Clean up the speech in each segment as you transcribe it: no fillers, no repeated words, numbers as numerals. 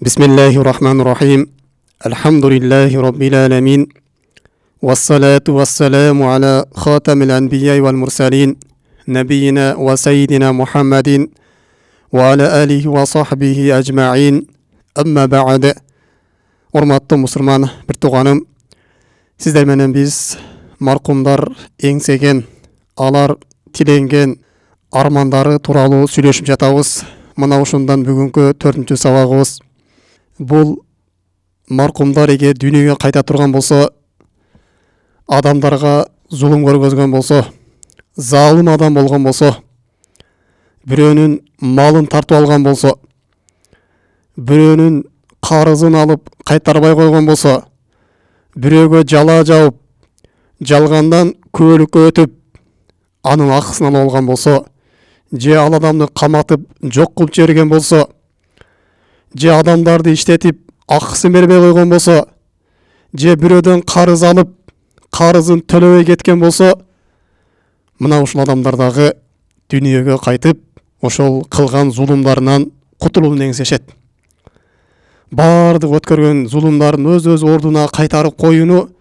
بسم الله الرحمن الرحيم الحمد لله رب العالمين والصلاة والسلام على خاتم الأنبياء والمرسلين نبينا وسيدنا محمد وعلى آله وصحبه أجمعين أما بعد Урматтуу мусулман бир тууганым, сиздер менен биз маркумдар эңсеген, алар тиленген армандары тууралуу сүйлөшүп жатабыз. Мына ушундан бүгүнкү 4-чү сабагыбыз. Бул маркумдар эге дүйнөгө кайта турган болсо, адамдарга зулум көргөзгөн болсо, залым адам болгон болсо, бирөөнүн малын тартып алган болсо, бирөөнүн карызын алып кайтарбай койгон болсо, бирөөгө жала жауып, жалгандан күбөлүккө өтүп, анын акысын алып алган болсо, же ал адамды каматып жок кылып жиберген болсо, же адамдарды иштетип акысын бербей койгон болсо, же бирөөдөн карыз алып, карызын төлөбөй кеткен болсо, мына ушул адамдар дагы дүйнөгө кайтып, ошол кылган зулумдарынан кутулууну эңсешет. Бардык өткөргөн зулумдарын өз ордуна кайтарып коюуну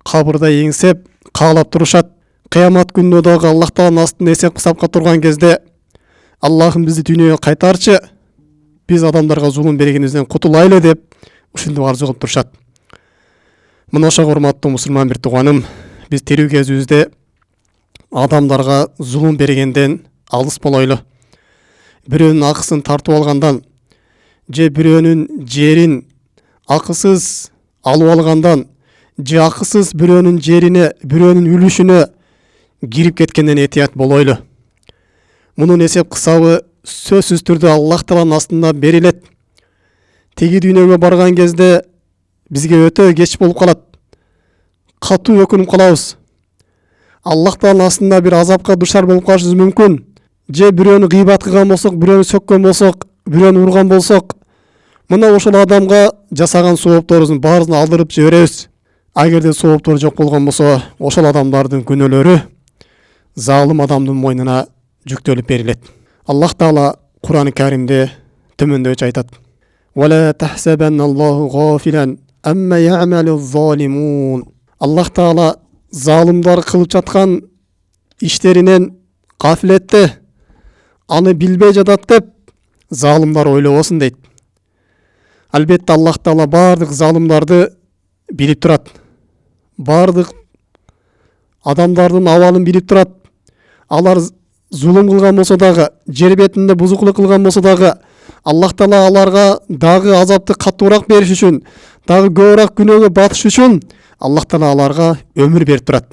кабырда эңсеп каалап турушат. Кыямат күнүнө дагы Аллах Тааланын астында эсеп-кысапка турган кезде, Аллахым бизди дүйнөгө кайтарчы, биз адамдарга зулум бергенибизден кутулайлы деп ушинтип арзу кылып турушат. Мына ошого урматтуу мусулман бир тууганым, биз тирүү кезибизде адамдарга зулум бергенден алыс болойлу. Бирөөнүн акысын тартып алгандан, же бирөөнүн жерин акысыз алып алгандан, же акысыз бирөөнүн жерине, бирөөнүн үлүшүнө кирип кеткенден этият болойлу. Мунун эсеп кысабы сөзсүз түрдө Аллах Тааланын астында берилет. Теги дүйнөгө барган кезде бизге өтө кеч болуп калат. Катуу өкүнүп калабыз. Аллах Тааланын астында бир азапка душар болуп калышыбыз мүмкүн. Же бирөөнү гыйбат кылган болсок, бирөөнү сөккөн болсок, бирөөнү урган болсок, мына ошол адамга жасаган соопторубуздун баарысын алдырып жиберебиз. Агерде сооптор жок болгон болсо, ошол адамдардын күнөөлөрү залым адамдын мойнуна жүктөлүп берилет. Аллах Таала Кур'ан-ы Каримде төмөндөчү айтат: "Вала тахсабанналлаху гафилан амма я'малу залимун." Аллах Таала залымдар кылып жаткан иштеринен гафилетте, аны билбей жатат деп залымдар ойлобосун дейт. Албетте Аллах Таала бардык залымдарды билип турат. Бардык адамдардын абалын билип турат. Алар зулум кылган болсо дагы, жер бетинде бузукулук кылган болсо дагы, Аллах Таала аларга дагы азапты катуураак бериш үчүн, дагы көбүрөөк күнөөгө батыш үчүн Аллах Таала аларга өмүр берип турат.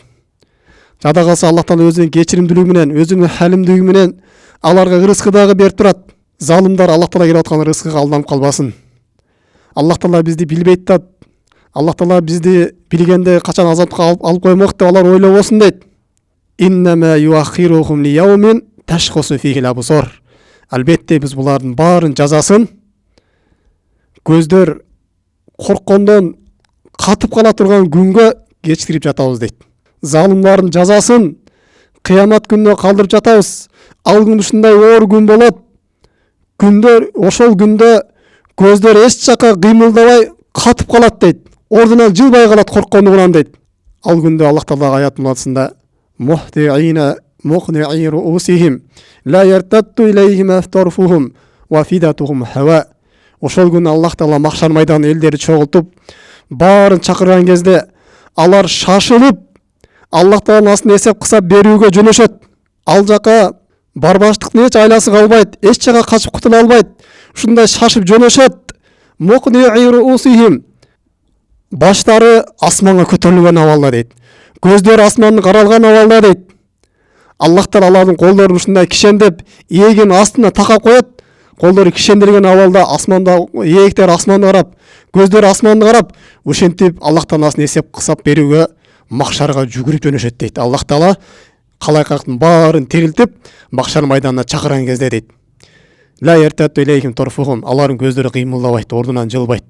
Жада калса Аллах Таала өзүнүн кечиримдүүлүгү менен, өзүнүн халимдүүлүгү менен аларга рызкы дагы берип турат. Залымдар Аллах Таала келип аткан рызкыга алданып калбасын. Аллах Таала бизди билбейт да, Аллах Таала бизди билгенде качан азапка алып коймок деп алар ойлобосун дейт. Иннама юахирухум лияумин ташхусу фихил абсор. Албетте биз булардын баарын жазасын көздөр корккондон катып кала турган күнгө кечирип жатабыз дейт. Залымдардын жазасын кыямат күнүнө калдырып жатабыз. Ал күн ушундай оор күн болот. Күндөр ошол күндө көздөр эч жака кыймылдабай катып калат дейт. Ордунан жылбай калат корккондугунан дейт. Ал күндө Аллах Таала аят муладысында мухтиина мухнии руусихим ла яртатту илейхим афтарфухум ва фидатухум хава. Ошол күнү Аллах Таала махшар майданын элдери чогултуп, баарын чакырган кезде алар шашылып, Аллах Тааланын астына эсеп кысап берүүгө жөнөшөт. Ал жака барбаштыктын эч айласы калбайт, эч жака качып кутула албайт. Ушундай шашып жөнөшөт. Мухнии руусихим, баштары асманга көтөрүлгөн абалда дейт. Көздөр асманды каралган абалда дейт. Аллах Таала алардын колдорун ушундай кишендеп, ээгин астына такап коет. Колдору кишендирген абалда асманда, ээктер асманды карап, көздөр асманды карап, ушинтип Аллах Тааланын астына эсеп кысап берүүгө махшарга жүгүрүп жөнөшөт дейт. Аллах Таала калайкактын баарын тирилтип махшар майданына чакырган кезде дейт. Ла яртатту илейхим торфухум, алардын көздөрү кыймылдабайт, ордунан жылбайт.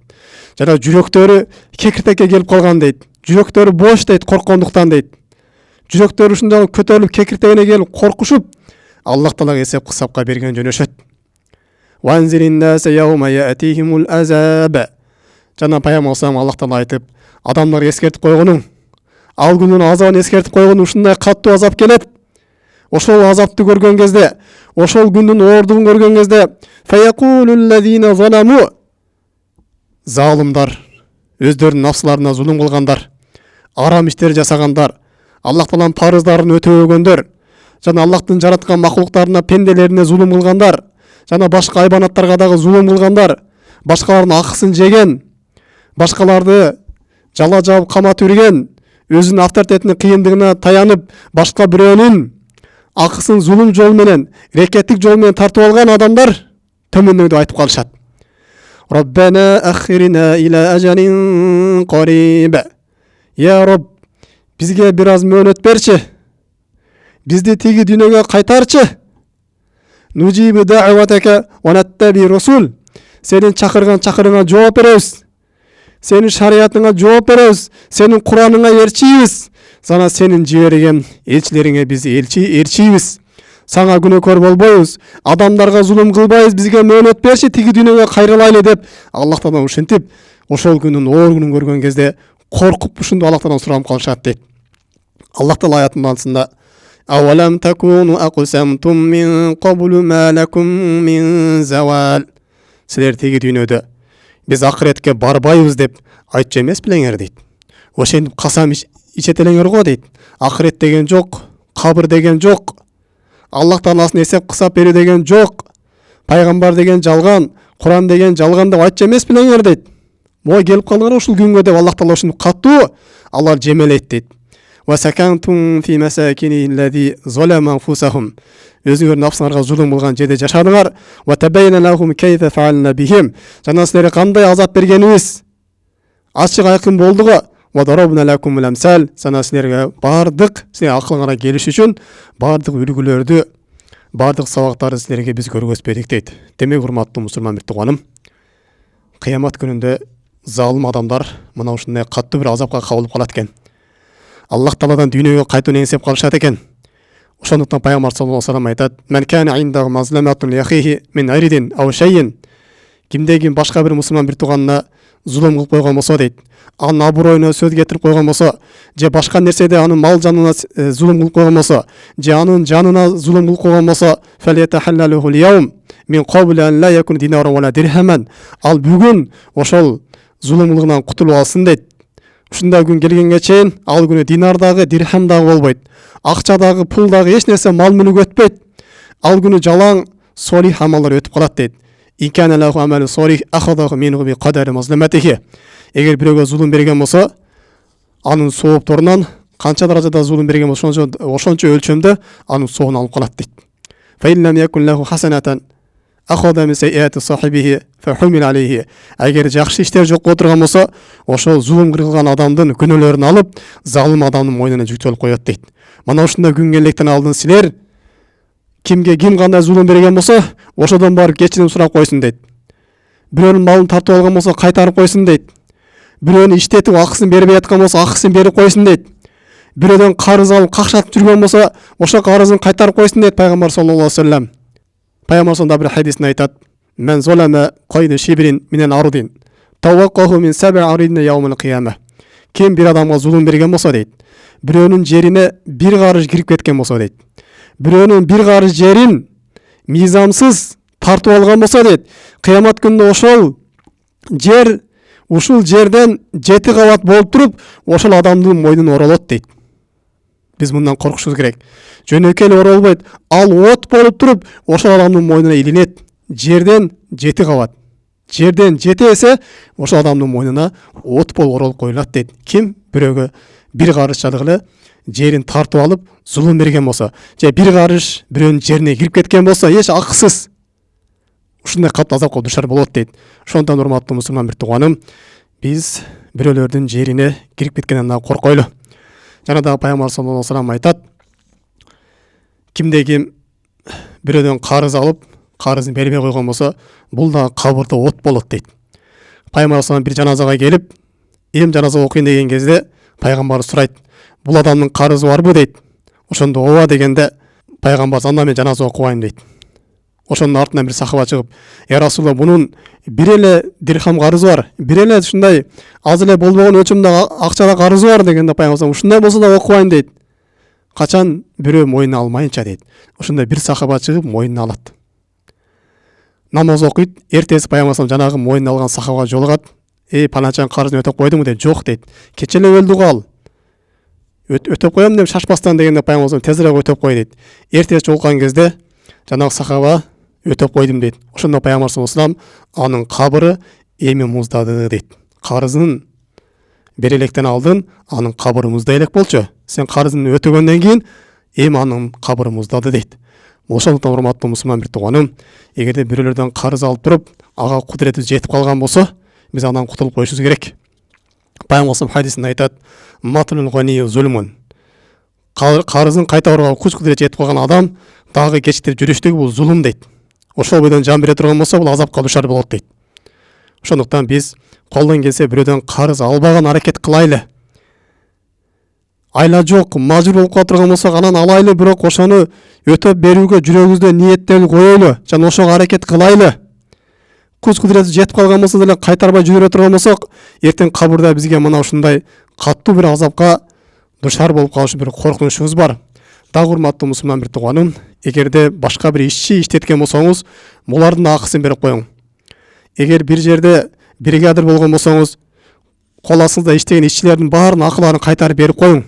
Жана жүрөктөрү кекиртекке келип калган дейт. Жүрөктөрү бош дейт, корккондуктан дейт. Жүрөктөрү ушундай көтөрүлүп кекиртегине келип коркушуп, Аллах Таалага эсеп кысапка берген жөнөшөт. Ванзирин наса яума яатихимул азаб. Жана пайгамбар Аллахтан айтып, адамдар ескертип койгонуң, ал күнүн азабын ескертип койгон, ушундай каттуу азап келет. Ошол азапты көргөн кезде, ошол күндүн оордугун көргөн кезде, фаякулуллазина заламу, залымдар, өздөрүнүн нафсыларына зулум кылгандар, арам иштер жасагандар, Аллах тааланын парыздарын өтөбөгөндөр, жана Аллахтын жараткан макулуктарына, пенделерине зулум кылгандар, жана башка айбанаттарга дагы зулум кылгандар, башкалардын акысын жеген, башкаларды жала жабып камап үрген, өзүнүн авторитетинин кыйындыгына таянып, башка бирөөнүн акысын зулум жол менен, рекеттик жол менен тартып алган адамдар төмөндөгү айтып калышат. Раббана ахирина иля ажалин кариб. Я Рабб, бизге бир аз мөөнөт берчи. Бизди тиги дүйнөгө кайтарчы. Нужибу даъватака ва наттаби расул. Сенин чакырган жооп беребиз. Сенин шариятыңа жооп беребиз. Сенин Кураныңа ээрчийбиз. Жана сенин жиберген элчилериңе биз ээрчийбиз. Саңа күнөөкөр болбойбуз. Адамдарга зулум кылбайбыз. Бизге мөөнөт берчи, тиги дүйнөгө кайрылайлы деп Аллахтан ушинтип, ошол күнүн оор күнүн көргөн кезде коркуп ушунду Аллахтан сурап калышат дейт. Аллах Таала аятынын ансында Авалам такуну аксамтум мин кабулу ма лакум мин завал. Силер тиги дүйнөдө биз акыретке барбайбыз деп айтчу эмес белеңер дейт. Ошентип касам ичет элеңер го дейт. Акырет деген жок, кабыр деген жок. Аллах Тааласын эсеп кысап берүү деген жок. Пайгамбар деген жалган, Куран деген жалган деп айтчу эмес белеңер дейт. Мой келип калдыңар ушул күнгө деп Аллах Таала ушуну каттуу алар жемелейт дейт. Ва сакантум фи масакини аллази залама анфусахум. Өзүңөр нафсыңарга зулум кылган жерде жашадыңар. Ва табайна лахум кайфа фаална бихим. Жана силерге кандай азап бергенибиз ачык айкын болду го. Ва дарабна лакум ламсал. Жана силерге бардык, силер акылыңарга келиш үчүн бардык үлгүлөрдү, бардык сабактарды силерге биз көргөзбөдүк дейт. Демек, урматтуу мусулман бир тууганым, кыямат күнүндө залым адамдар мына ушундай каттуу бир азапка кабылып калат экен. Аллах Тааладан дүйнөгө кайтууну эңсеп калышат экен. Ошондуктан пайгамбар саллаллаху алейхи ва саллям айтат: "Мен кана индагу мазламатун лихихи мин аридин ау шайин." Кимдеги башка бир мусулман бир тууганына зулум кылып койгон болсо дейт, анын аброюна сөз кетирип койгон болсо, же башка нерседе анын мал жанына зулум кылып койгон болсо, же анын жанына зулум кылып койгон болсо, фалятахаллалуху al-yawm min qabli an la yakun dinaran wala dirhaman. Ал бүгүн ошол зулум кылыгынан кутулуп алсын дейт. Ушундай күн келгенге чейин ал күнү динардагы, дирхамдагы болбойт. Акчадагы, пулдагы эч нерсе мал мүнүк өтпөйт. Ал күнү жалаң солих амалдар өтүп калат дейт. Икана лаху амалу солих ахадаху минху би кадари мазламатихи. Эгер бирөөгө зулум берген болсо, анын соопторунан канча даражада зулум берген болсо, ошончо өлчөмдө анын соогун алып калат дейт. Fa in lam yakun lahu hasanatan akhadha min sayyiati sahibihi fa humila alayhi. Эгер жакшы иштер жок отурган болсо, ошол зулум кылган адамдын күнөөлөрүн алып, залым адамдын мойнуна жүктөлүп коет дейт. Мана ушундай күн келгенден алдын силер кимге ким кандай зулум берген болсо, ошодон барып кечирим сурап койсун дейт. Бирөөнүн малын тартып алган болсо, кайтарып койсун дейт. Бирөөнү иштетип акысын бербей аткан болсо, акысын берип койсун дейт. Бирөөдөн карыз алып какшатып жүргөн болсо, ошо карызын кайтарып койсун дейт пайгамбар саллаллаху алейхи ва саллям. Пайгамбар сонда бир хадисинде айтат: "Мен залама qayda shibrin min al-ardin tawaqqahu min sab'i aridin yawm al-qiyamah." Ким бир адамга зулум берген болсо дейт, бирөөнүн жерине бир карыш кирип кеткен болсо дейт, бирөөнүн бир карыш жерин мизамсыз тартып алган болсо дейт, кыямат күнүндө ушул жерден 7 кабат болуп туруп, ошол адамдын мойнуна оролот дейт. Биз мындан коркушубуз керек. Жөнөкөй эле оролбойт, ал от болуп туруп, ошол адамдын мойнуна илинет. Жерден 7 кабат. Жерден 7 эсе ошол адамдын мойнуна от болуп оролуп коюлат дейт. Ким бирөөгө бир карыш эле жерин тартып алып, зулум берген болсо, же бир карыш бирөөнүн жерине кирип кеткен болсо, эч акысыз ушундай катуу азапка душар болот дейт. Ошондон урматтуу мусулман бир тууганым, биз бирөөлөрдүн жерине кирип кеткенден дагы коркойлу. Жана дагы пайгамбар саллаллаху алейхи ва саллям айтат: кимде ким бирөөдөн карыз алып, карызын бербей койгон болсо, бул да кабырда от болот дейт. Пайгамбар саллаллаху бир жаназага келип, жаназа окуйын деген кезде пайгамбар сурайт: бул адамдын карызы барбы дейт. Ошондо ооба дегенде пайгамбар: анда мен жаназа окубайм дейт. Ошонун артынан бир сахаба чыгып, "Я Расулалла, бунун бир эле дирхам карызы бар. Бир эле ушундай аз эле болбогон өлчөмдө акчада карызы бар" дегенде пайгамбар ушундай болсо да окубайм дейт. Качан бирөө мойнуна алмайынча дейт. Ошондо бир сахаба чыгып мойнуна алат. Намаз окуйт, эртеси пайгамбар жанагы мойнуна алган сахабага жолугат. Паначан карызын өтөп койдуңбу дейт. Жок дейт. Кече эле өлдү кал. Өтөп коем деп шашпастан дегенде пайгамбар тезирээк өтөп кой дейт. Эртеси жолуккан кезде жанагы сахаба өтөп койдум дейт. Ошондо пайгамбар саллаллаху анын кабыры эми муздады дейт. Карызын бери электен алдын, анын кабыры муздай элек болчу. Сен карызын өтөгөндөн кийин эми анын кабыры муздады дейт. Ошондуктан урматтуу мусулман бир тууганым, эгерде бирөөлөрдөн карыз алып туруп, ага кудуретибиз жетип калган болсо, биз андан кутулуп коюшубуз керек. Пайгамбар хадисинде айтат: "Матулул гани зулмун." Карызын кайтарууга күч кудурет жетип калган адам дагы кечиктирип жүрүштүгү бул зулум дейт. Ошол бойдон жан бере турган болсо, бул азапка душар болот дейт. Ошондуктан биз колдон келсе бирөөдөн карыз албаган аракет кылайлы. Айла жок, мажбур болуп кала турган болсок, анан алайлы, бирок ошону өтөп берүүгө жүрөгүбүздө ниеттелип коелу, жана ошого аракет кылайлы. Күч кудурети жетип калган болсо деле кайтарбай жүрө турган болсок, эртең кабырда бизге мына ушундай каттуу бир азапка душар болуп калышы бир коркунучубуз бар. Дагы урматтуу мусулман бир тууганым, эгерде башка бир ишчи иштеткен болсоңуз, булардын акысын берип коюң. Эгер бир жерде бригадир болгон болсоңуз, кол астыңызда иштеген ишчилердин баарынын акыларын кайтарып берип коюң.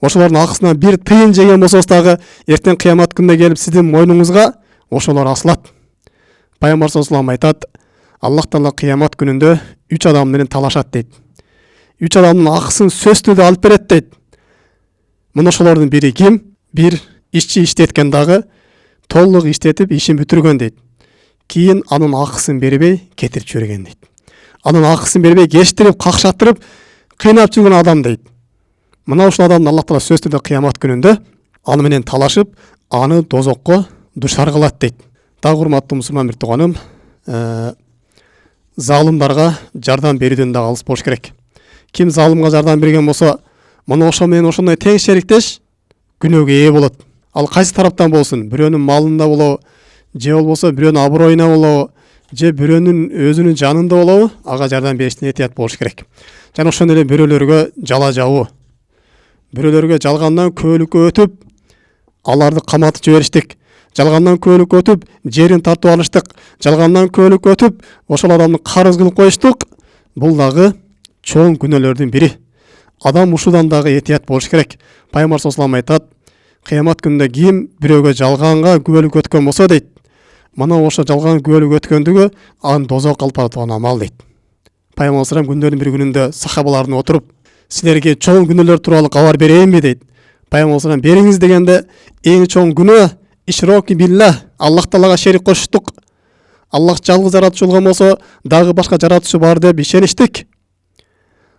Ошолордун акысынан бир тыйын жеген болсоңуз дагы, эртең кыямат күнүнө келип сиздин мойнуңузга ошолор асылат. Пайгамбар саллаллаху алейхи айтат: Аллах Таала кыямат күнүндө 3 адам менен талашат дейт. 3 адамдын акысын сөз түрдө алып берет дейт. Мына ошолордун бири ким? Бир ишчи иштеткен дагы толук иштетип ишин бүтүргөн дейт. Кийин анын акысын бербей кетирип жиберген дейт. Анын акысын бербей кечтирип, какшаттырып, кыйнап жүргөн адам дейт. Мына ушул адамды Аллах Таала сөз түрдө кыямат күнүндө аны менен талашып, аны дозокко душар кылат дейт. Дагы урматтуу мусулман бир тууганым, залымдарга жардам берүүдөн дагы алыс болуш керек. Ким залымга жардам берген болсо, мына ошо менен ошондой тең шериктеш күнөөгө ээ болот. Ал кайсы тараптан болсун, бирөөнүн малында болобу, же болбосо бирөөнүн аброюна болобу, же бирөөнүн өзүнүн жанында болобу, ага жардам бериштен этият болуш керек. Жана ошондой эле бирөөлөргө жала жабуу, бирөөлөргө жалгандан көөлүккө өтүп, аларды каматып жибериштик. Жалгандан көөлүккө өтүп, жерин тартып алыштык. Жалгандан көөлүккө өтүп, ошол адамды карыз кылып коюштук. Бул дагы чоң күнөөлөрдүн бири. Адам ушудан дагы этият болуш керек. Пайгамбар саллаллаху алейхи айтат: кыямат күнүндө ким бирөөгө жалганга күбөлүк өткөн болсо дейт, мына ошо жалган күбөлүк өткөндүгү аны дозокко алып бара турган амал дейт. Пайгамбар саллаллаху күндөрдүн бир күнүндө сахабаларына отуруп, силерге чоң күнөөлөр тууралуу кабар берейинби дейт. Пайгамбар саллаллаху бериңиз дегенде, эң чоң күнөө ишроки билла, Аллах Таалага шерик кошуштук. Аллах жалгыз жаратуучу болгон болсо, дагы башка жаратуучу бар деп ишеништик.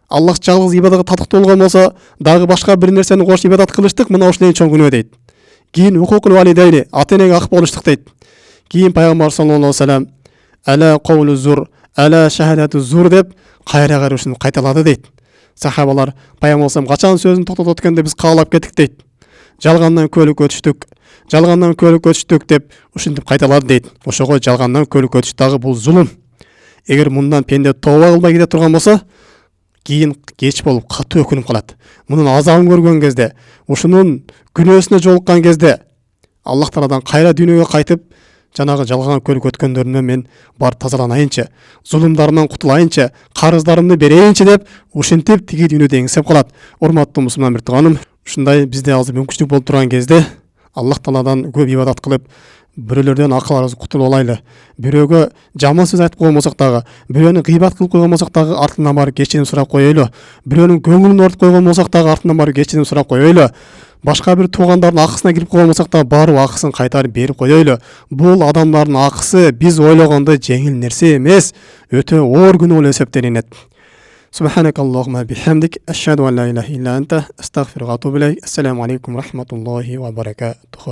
Аллах жалгыз ибадатка татыктуу болгон болсо, дагы башка бир нерсени кошуп ибадат кылыштык. Мына ушул эң чоң күнөө дейт. Кийин укукул валидейни, ата-энеге ак болуштук дейт. Кийин пайгамбар саллаллаху алейхи вассалам ала каулу зур, ала шахадату зур деп кайра ушуну кайталады дейт. Сахабалар пайгамбар саллаллаху качан сөзүн токтотот экенде биз каалап кеттик дейт. Жалгандан көөлүккө өтүштүк, жалгандан көөлүккө өтүштүк деп ушинтип кайталады дейт. Ошого жалгандан көөлүккө өтүш дагы бул зулум. Эгер мындан пенде тооба кылбай кете турган болсо, кийин кеч болуп катуу өкүнүп калат. Мунун азабын көргөн кезде, ушунун күнөөсүнө жолуккан кезде Аллах Тааладан кайра дүйнөгө кайтып, жанагы жалган көөлүк өткөндөрүмөн мен бар тазаланайынчы, зулумдарымдан кутулайынчы, карыздарымды берейинчи деп ушинтип тиги дүйнөдө эңсеп калат. Урматтуу мусулман бир тууганым, ушундай бизде азыр мүмкүнчүлүк болуп турган кезде Аллах Тааладан көп ибадат кылып, бирөөлөрдөн акылыбызды кутулуп алайлы. Бирөөгө жаман сөз айтып койгон болсок дагы, бирөөнү гыйбат кылып койгон болсок дагы артынан барып кечирим сурап коелу. Бирөөнүн көңүлүн ортуп койгон болсок дагы артынан барып кечирим сурап коелу. Башка бир туугандардын акысына кирип койгон болсок дагы барып акысын кайтарып берип коелу. Бул адамдардын акысы биз ойлогондой жеңил нерсе эмес, өтө оор күнөө болуп эсептелинет. Субханакаллахумма бихамдик, ашхаду ан ла илаха илля анта, астагфирука ва атубу илейк. Ассаламу алейкум рахматуллахи ва баракатуху.